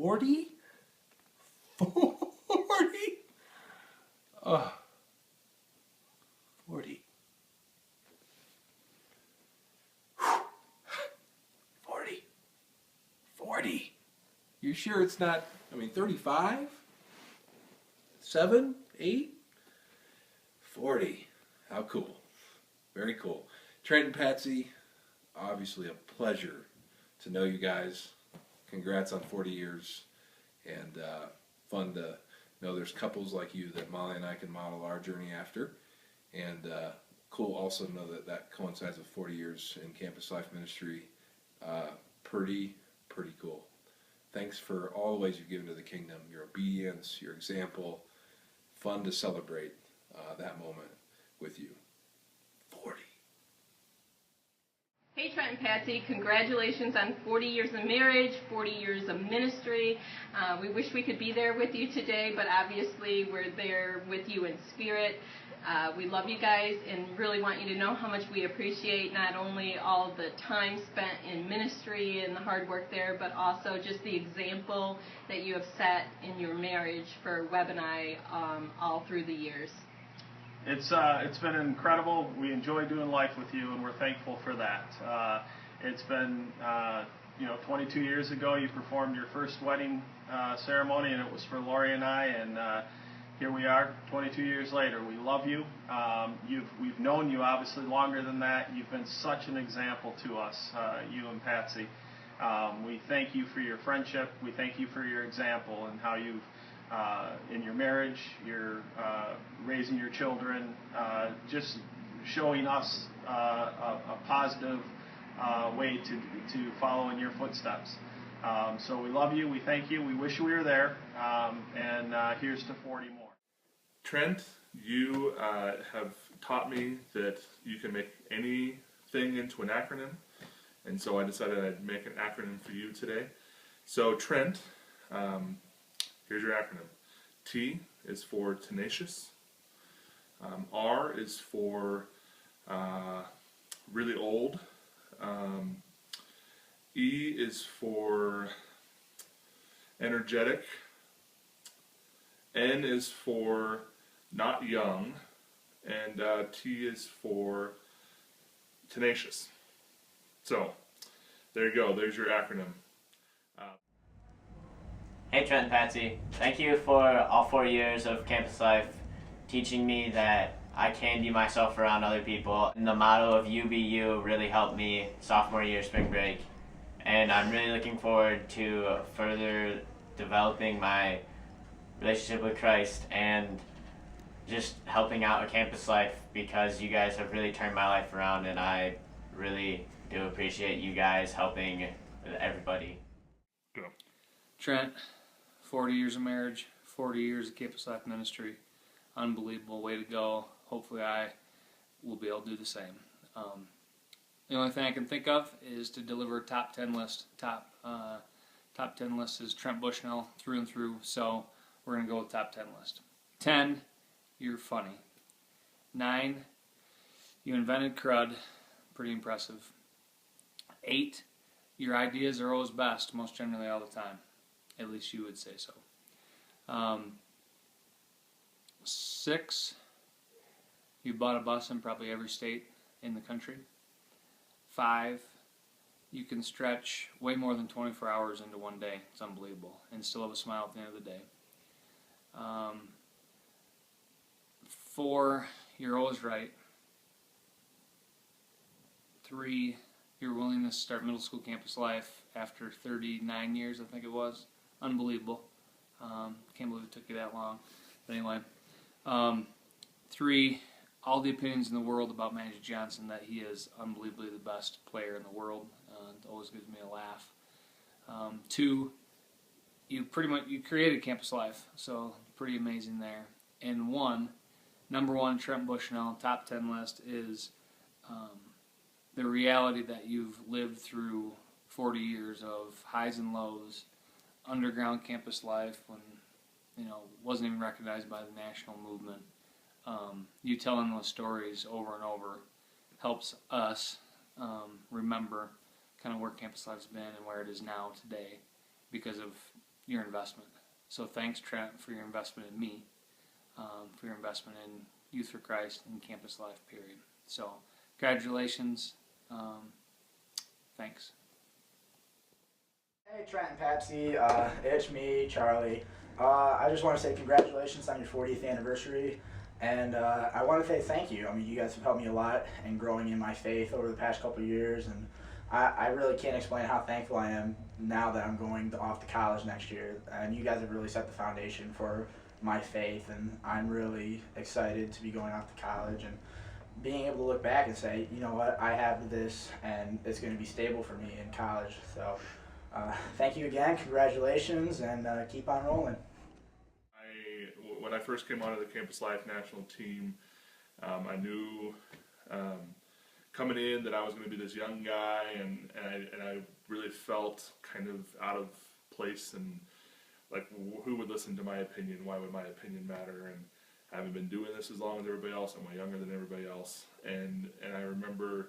40? 40? Oh, 40. 40. 40. You sure it's not, 35? 7? 8? 40. How cool. Very cool. Trent and Patsy, obviously a pleasure to know you guys. Congrats on 40 years. And fun to know there's couples like you that Molly and I can model our journey after. And cool also to know that that coincides with 40 years in Campus Life Ministry. Pretty cool. Thanks for all the ways you've given to the kingdom, your obedience, your example. Fun to celebrate that moment with you. 40. Hey Trent and Patsy, congratulations on 40 years of marriage, 40 years of ministry. We wish we could be there with you today, but obviously we're there with you in spirit. We love you guys and really want you to know how much we appreciate not only all the time spent in ministry and the hard work there, but also just the example that you have set in your marriage for Webb and I all through the years. It's been incredible. We enjoy doing life with you, and we're thankful for that. It's been 22 years ago you performed your first wedding ceremony, and it was for Lori and I, and here we are 22 years later. We love you. We've known you obviously longer than that. You've been such an example to us, you and Patsy. We thank you for your friendship. We thank you for your example and how you've in your marriage, you're raising your children, just showing us a positive way to follow in your footsteps. So we love you, we thank you, we wish we were there, and here's to 40 more. Trent, you have taught me that you can make anything into an acronym, and so I decided I'd make an acronym for you today. So Trent, here's your acronym. T is for tenacious. R is for really old. E is for energetic. N is for not young. And T is for tenacious. So, there you go. There's your acronym. Hey Trent and Patsy, thank you for all 4 years of campus life, teaching me that I can be myself around other people. And the motto of You Be You really helped me sophomore year spring break. And I'm really looking forward to further developing my relationship with Christ and just helping out a campus life, because you guys have really turned my life around, and I really do appreciate you guys helping everybody. Go. Trent, 40 years of marriage, 40 years of Campus Life Ministry. Unbelievable way to go. Hopefully I will be able to do the same. The only thing I can think of is to deliver a top 10 list. Top 10 list is Trent Bushnell through and through, so we're going to go with top 10 list. 10, you're funny. 9, you invented crud. Pretty impressive. 8, your ideas are always best, most generally all the time. At least you would say so. 6, you bought a bus in probably every state in the country. 5, you can stretch way more than 24 hours into one day. It's unbelievable. And still have a smile at the end of the day. 4, you're always right. 3, your willingness to start middle school campus life after 39 years, I think it was. Unbelievable. Can't believe it took you that long. But anyway. 3, all the opinions in the world about Magic Johnson, that he is unbelievably the best player in the world. It always gives me a laugh. 2, you created campus life, so pretty amazing there. And 1, number 1, Trent Bushnell, top 10 list is the reality that you've lived through 40 years of highs and lows, underground campus life when wasn't even recognized by the national movement. You telling those stories over and over helps us remember kind of where campus life's been and where it is now today, because of your investment. So thanks, Trent, for your investment in me, for your investment in Youth for Christ and campus life, period. So congratulations. Thanks. Hey Trent and Patsy, it's me, Charlie. I just want to say congratulations on your 40th anniversary, and I want to say thank you. I mean, you guys have helped me a lot in growing in my faith over the past couple of years, and I really can't explain how thankful I am now that I'm going off to college next year. And you guys have really set the foundation for my faith, and I'm really excited to be going off to college and being able to look back and say, you know what, I have this, and it's going to be stable for me in college. So. Thank you again, congratulations, and keep on rolling. When I first came onto the Campus Life national team, I knew coming in that I was going to be this young guy, and I really felt kind of out of place, and like, who would listen to my opinion? Why would my opinion matter? And I haven't been doing this as long as everybody else. I'm way younger than everybody else, and I remember.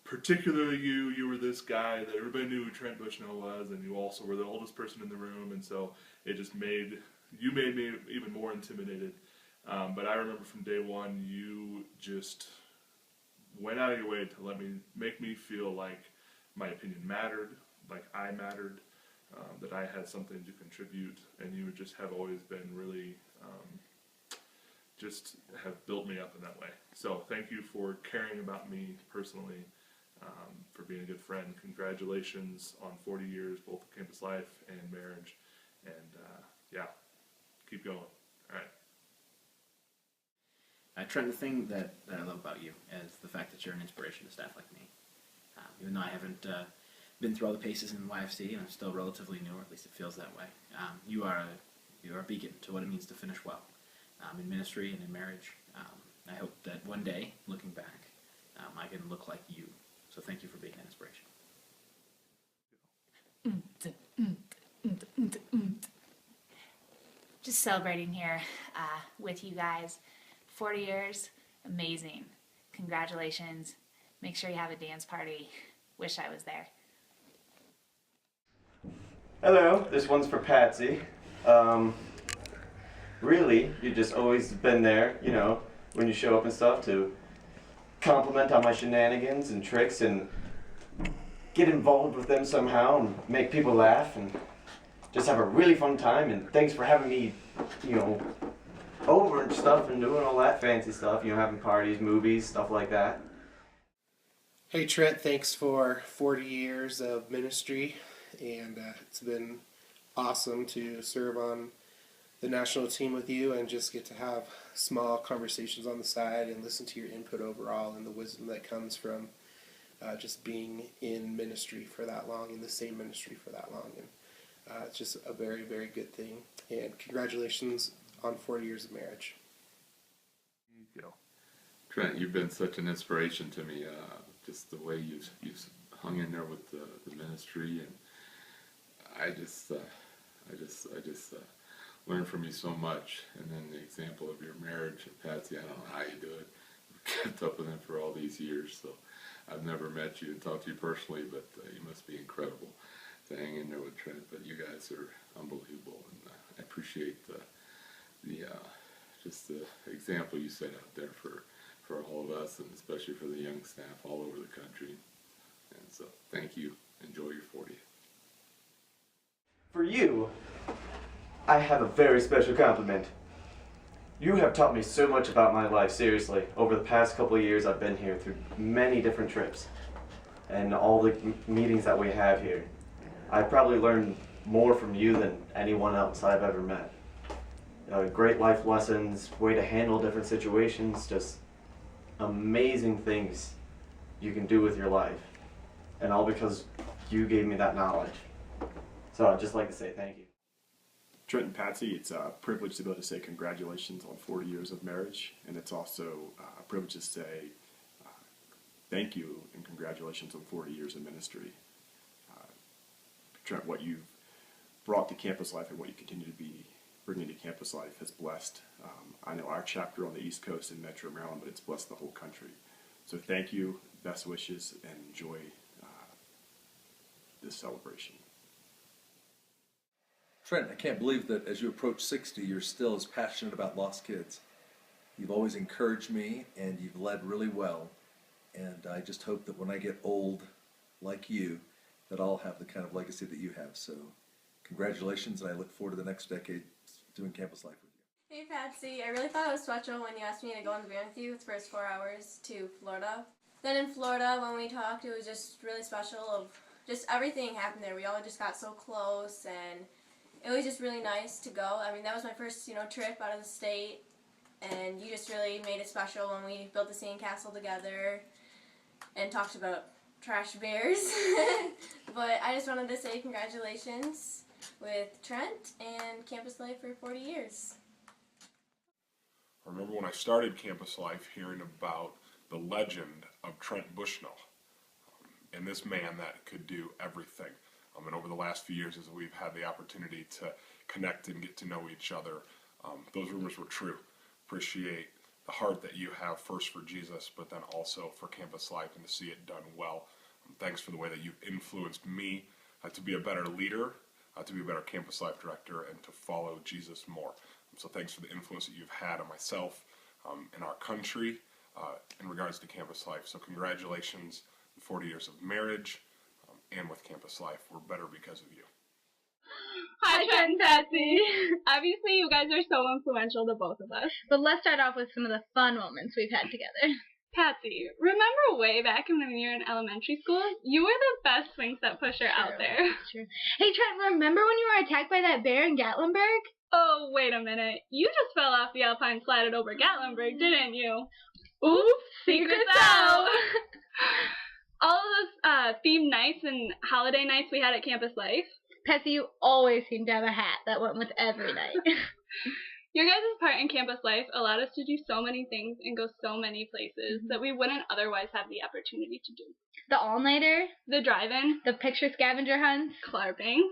Particularly you were this guy that everybody knew who Trent Bushnell was, and you also were the oldest person in the room, and so it just made me even more intimidated. But I remember from day one, you just went out of your way to make me feel like my opinion mattered, like I mattered, that I had something to contribute, and you just have always been really just have built me up in that way. So thank you for caring about me personally. For being a good friend. Congratulations on 40 years, both of Campus Life and marriage. And yeah, keep going. All right. Trent, the thing that I love about you is the fact that you're an inspiration to staff like me. Even though I haven't been through all the paces in YFC, and I'm still relatively new, or at least it feels that way, you are a beacon to what it means to finish well in ministry and in marriage. I hope that one day, looking back, I can look like you. So thank you for being an inspiration. Just celebrating here with you guys. 40 years, amazing. Congratulations. Make sure you have a dance party. Wish I was there. Hello, this one's for Patsy. Really, you've just always been there, you know, when you show up and stuff, to compliment on my shenanigans and tricks and get involved with them somehow and make people laugh and just have a really fun time. And thanks for having me, you know, over and stuff and doing all that fancy stuff, you know, having parties, movies, stuff like that. Hey Trent, thanks for 40 years of ministry, and it's been awesome to serve on the national team with you and just get to have small conversations on the side and listen to your input overall and the wisdom that comes from just being in ministry for that long, in the same ministry for that long. And it's just a very, very good thing. And congratulations on 40 years of marriage. There you go. Trent, you've been such an inspiration to me. Just the way you've hung in there with the ministry, and I just learned from you so much. And then the example of your marriage, Patsy, I don't know how you do it. We've kept up with him for all these years, so I've never met you and talked to you personally, but you must be incredible to hang in there with Trent. But you guys are unbelievable, and I appreciate just the example you set out there for all of us, and especially for the young staff all over the country. And so, thank you. Enjoy your 40th. For you, I have a very special compliment. You have taught me so much about my life, seriously. Over the past couple of years, I've been here through many different trips and all the meetings that we have here. I've probably learned more from you than anyone else I've ever met. Great life lessons, way to handle different situations, just amazing things you can do with your life. And all because you gave me that knowledge. So I'd just like to say thank you. Trent and Patsy, it's a privilege to be able to say congratulations on 40 years of marriage, and it's also a privilege to say thank you and congratulations on 40 years of ministry. Trent, what you've brought to Campus Life and what you continue to be bringing to Campus Life has blessed, I know, our chapter on the East Coast in Metro Maryland, but it's blessed the whole country. So thank you, best wishes, and enjoy this celebration. Trent, I can't believe that as you approach 60, you're still as passionate about lost kids. You've always encouraged me, and you've led really well. And I just hope that when I get old, like you, that I'll have the kind of legacy that you have. So congratulations, and I look forward to the next decade doing campus life with you. Hey Patsy, I really thought it was special when you asked me to go on the van with you the first 4 hours to Florida. Then in Florida, when we talked, it was just really special of just everything happened there. We all just got so close, and it was just really nice to go. I mean, that was my first, trip out of the state, and you just really made it special when we built the sandcastle together and talked about trash bears. But I just wanted to say congratulations with Trent and campus life for 40 years. I remember when I started campus life hearing about the legend of Trent Bushnell, and this man that could do everything. And over the last few years, as we've had the opportunity to connect and get to know each other, those rumors were true. Appreciate the heart that you have, first for Jesus, but then also for campus life, and to see it done well. Thanks for the way that you've influenced me to be a better leader, to be a better campus life director, and to follow Jesus more. So thanks for the influence that you've had on myself, in our country, in regards to campus life. So congratulations, 40 years of marriage, and with campus life. We're better because of you. Hi, Trent and Patsy. Obviously, you guys are so influential to both of us. But let's start off with some of the fun moments we've had together. Patsy, remember way back when we were in elementary school? You were the best swing set pusher out there. True. Hey, Trent, remember when you were attacked by that bear in Gatlinburg? Oh, wait a minute. You just fell off the Alpine slide over Gatlinburg, didn't you? Oops, secrets out! All of those theme nights and holiday nights we had at Campus Life. Patsy, you always seem to have a hat that went with every night. Your guys' part in Campus Life allowed us to do so many things and go so many places that we wouldn't otherwise have the opportunity to do. The all-nighter. The drive-in. The picture scavenger hunts. Clarping.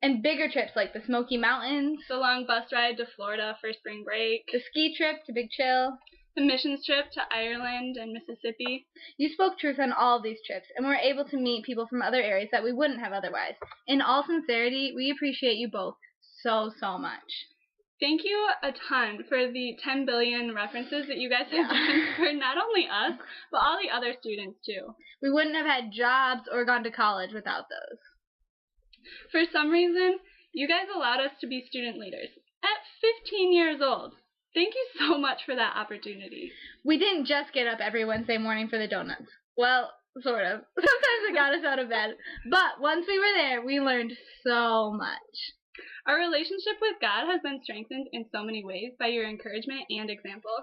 And bigger trips like the Smoky Mountains. The long bus ride to Florida for spring break. The ski trip to Big Chill. The missions trip to Ireland and Mississippi. You spoke truth on all of these trips, and were able to meet people from other areas that we wouldn't have otherwise. In all sincerity, we appreciate you both so much. Thank you a ton for the 10 billion references that you guys have done for not only us, but all the other students too. We wouldn't have had jobs or gone to college without those. For some reason, you guys allowed us to be student leaders at 15 years old. Thank you so much for that opportunity. We didn't just get up every Wednesday morning for the donuts. Well, sort of. Sometimes it got us out of bed. But once we were there, we learned so much. Our relationship with God has been strengthened in so many ways by your encouragement and example.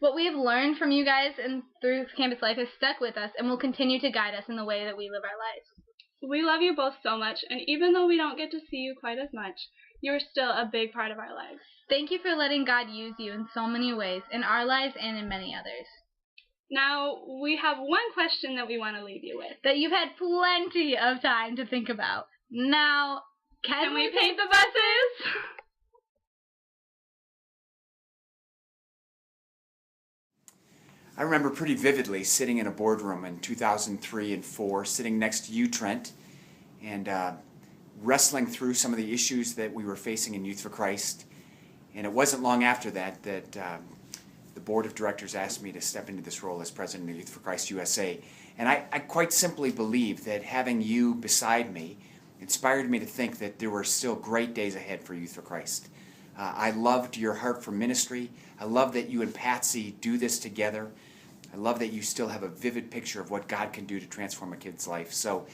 What we have learned from you guys and through campus life has stuck with us and will continue to guide us in the way that we live our lives. We love you both so much, and even though we don't get to see you quite as much, you're still a big part of our lives. Thank you for letting God use you in so many ways, in our lives and in many others. Now, we have one question that we want to leave you with. That you've had plenty of time to think about. Now, can we paint the buses? I remember pretty vividly sitting in a boardroom in 2003 and 4, sitting next to you, Trent, and wrestling through some of the issues that we were facing in Youth for Christ. And it wasn't long after that the board of directors asked me to step into this role as president of Youth for Christ USA. And I quite simply believe that having you beside me inspired me to think that there were still great days ahead for Youth for Christ. I loved your heart for ministry. I love that you and Patsy do this together. I love that you still have a vivid picture of what God can do to transform a kid's life. So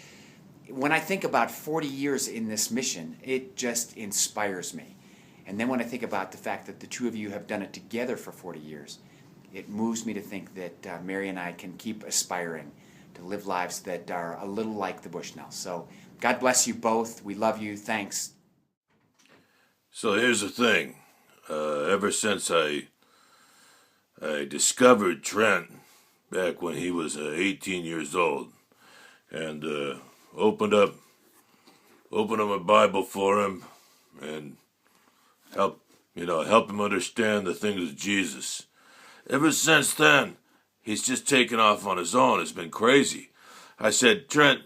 when I think about 40 years in this mission, it just inspires me. And then when I think about the fact that the two of you have done it together for 40 years, it moves me to think that Mary and I can keep aspiring to live lives that are a little like the Bushnells. So God bless you both. We love you. Thanks. So here's the thing. Ever since I discovered Trent back when he was 18 years old, and opened up a Bible for him and help him understand the things of Jesus. Ever since then, he's just taken off on his own. It's been crazy. I said, Trent,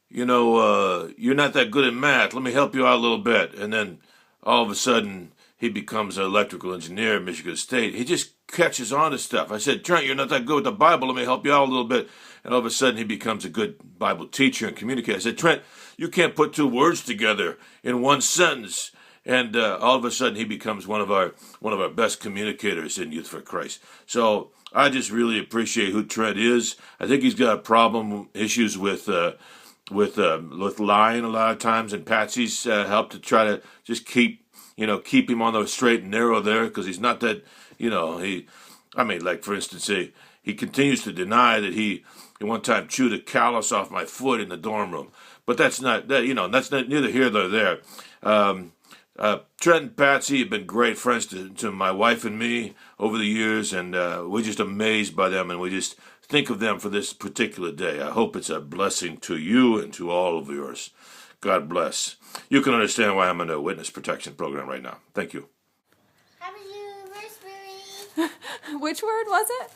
you're not that good at math. Let me help you out a little bit. And then all of a sudden, he becomes an electrical engineer at Michigan State. He just catches on to stuff. I said, Trent, you're not that good with the Bible. Let me help you out a little bit. And all of a sudden, he becomes a good Bible teacher and communicator. I said, Trent, you can't put two words together in one sentence. And all of a sudden, he becomes one of our best communicators in Youth for Christ. So I just really appreciate who Trent is. I think he's got issues with lying a lot of times, and Patsy's helped to try to just keep him on the straight and narrow there, because he's not that, like for instance, he continues to deny that he one time chewed a callus off my foot in the dorm room, but that's not neither here nor there. Trent and Patsy have been great friends to my wife and me over the years, and we're just amazed by them, and we just think of them for this particular day. I hope it's a blessing to you and to all of yours. God bless. You can understand why I'm in a witness protection program right now. Thank you. Which word was it?